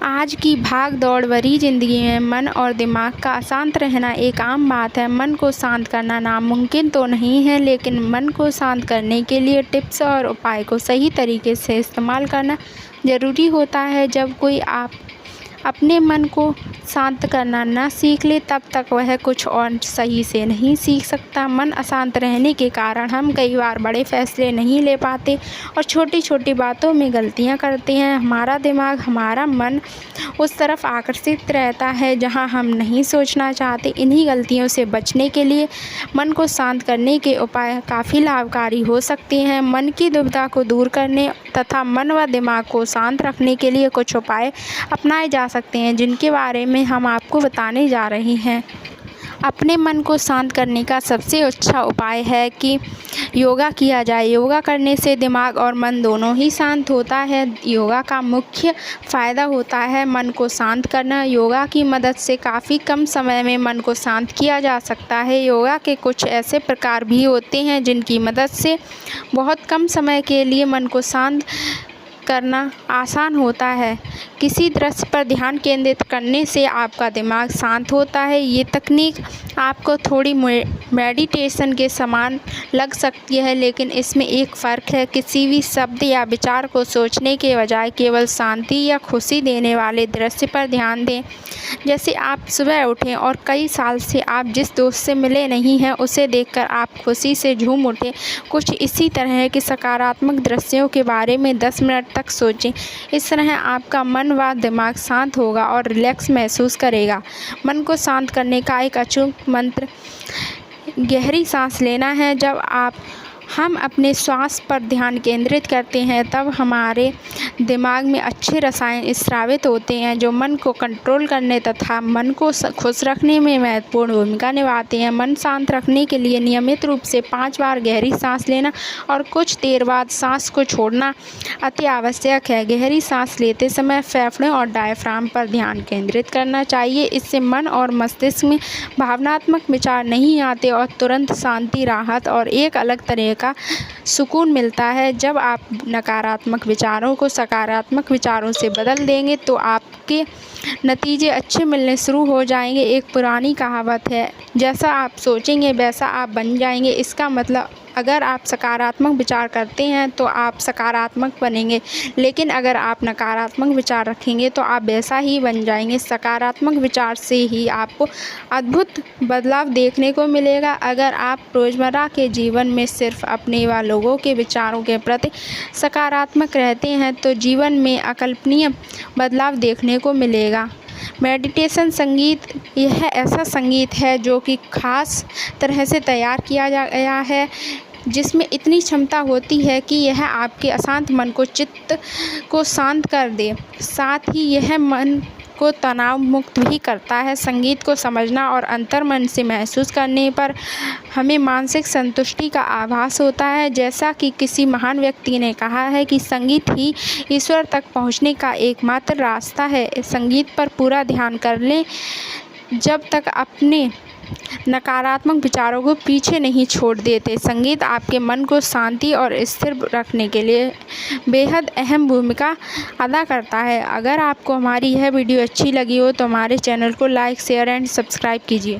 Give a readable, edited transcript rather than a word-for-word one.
आज की भाग दौड़ भरी ज़िंदगी में मन और दिमाग का अशांत रहना एक आम बात है। मन को शांत करना नामुमकिन तो नहीं है, लेकिन मन को शांत करने के लिए टिप्स और उपाय को सही तरीके से इस्तेमाल करना ज़रूरी होता है। जब कोई अपने मन को शांत करना न सीख ले, तब तक वह कुछ और सही से नहीं सीख सकता। मन अशांत रहने के कारण हम कई बार बड़े फैसले नहीं ले पाते और छोटी छोटी बातों में गलतियां करते हैं। हमारा दिमाग, हमारा मन उस तरफ आकर्षित रहता है जहां हम नहीं सोचना चाहते। इन्हीं गलतियों से बचने के लिए मन को शांत करने के उपाय काफ़ी लाभकारी हो सकते हैं। मन की दुविधा को दूर करने तथा मन व दिमाग को शांत रखने के लिए कुछ उपाय अपनाए जा सकते हैं, जिनके बारे में हम आपको बताने जा रहे हैं। अपने मन को शांत करने का सबसे अच्छा उपाय है कि योगा किया जाए। योगा करने से दिमाग और मन दोनों ही शांत होता है। योगा का मुख्य फ़ायदा होता है मन को शांत करना। योगा की मदद से काफ़ी कम समय में मन को शांत किया जा सकता है। योगा के कुछ ऐसे प्रकार भी होते हैं जिनकी मदद से बहुत कम समय के लिए मन को शांत करना आसान होता है। किसी दृश्य पर ध्यान केंद्रित करने से आपका दिमाग शांत होता है। ये तकनीक आपको थोड़ी मेडिटेशन के समान लग सकती है, लेकिन इसमें एक फ़र्क है। किसी भी शब्द या विचार को सोचने के बजाय केवल शांति या खुशी देने वाले दृश्य पर ध्यान दें। जैसे आप सुबह उठें और कई साल से आप जिस दोस्त से मिले नहीं हैं, उसे देखकर आप खुशी से झूम उठें। कुछ इसी तरह के सकारात्मक दृश्यों के बारे में 10 मिनट तक सोचें। इस तरह आपका मन व दिमाग शांत होगा और रिलैक्स महसूस करेगा। मन को शांत करने का एक अचूक मंत्र गहरी सांस लेना है। जब हम अपने श्वास पर ध्यान केंद्रित करते हैं, तब हमारे दिमाग में अच्छे रसायन स्रावित होते हैं जो मन को कंट्रोल करने तथा मन को खुश रखने में महत्वपूर्ण भूमिका निभाते हैं। मन शांत रखने के लिए नियमित रूप से 5 बार गहरी सांस लेना और कुछ देर बाद सांस को छोड़ना अति आवश्यक है। गहरी सांस लेते समय फेफड़ों और डायफ्राम पर ध्यान केंद्रित करना चाहिए। इससे मन और मस्तिष्क में भावनात्मक विचार नहीं आते और तुरंत शांति, राहत और एक अलग तरह का सुकून मिलता है। जब आप नकारात्मक विचारों को सकारात्मक विचारों से बदल देंगे तो आपके नतीजे अच्छे मिलने शुरू हो जाएंगे। एक पुरानी कहावत है, जैसा आप सोचेंगे वैसा आप बन जाएंगे। इसका मतलब अगर आप सकारात्मक विचार करते हैं तो आप सकारात्मक बनेंगे, लेकिन अगर आप नकारात्मक विचार रखेंगे तो आप वैसा ही बन जाएंगे। सकारात्मक विचार से ही आपको अद्भुत बदलाव देखने को मिलेगा। अगर आप रोज़मर्रा के जीवन में सिर्फ अपने व लोगों के विचारों के प्रति सकारात्मक रहते हैं तो जीवन में अकल्पनीय बदलाव देखने को मिलेगा। मेडिटेशन संगीत यह ऐसा संगीत है जो कि खास तरह से तैयार किया गया है, जिसमें इतनी क्षमता होती है कि यह आपके अशांत मन को चित्त को शांत कर दे। साथ ही यह मन को तनाव मुक्त भी करता है। संगीत को समझना और अंतर्मन से महसूस करने पर हमें मानसिक संतुष्टि का आभास होता है। जैसा कि किसी महान व्यक्ति ने कहा है कि संगीत ही ईश्वर तक पहुंचने का एकमात्र रास्ता है। संगीत पर पूरा ध्यान कर लें जब तक अपने नकारात्मक विचारों को पीछे नहीं छोड़ देते। संगीत आपके मन को शांति और स्थिर रखने के लिए बेहद अहम भूमिका अदा करता है। अगर आपको हमारी यह वीडियो अच्छी लगी हो तो हमारे चैनल को लाइक, शेयर एंड सब्सक्राइब कीजिए।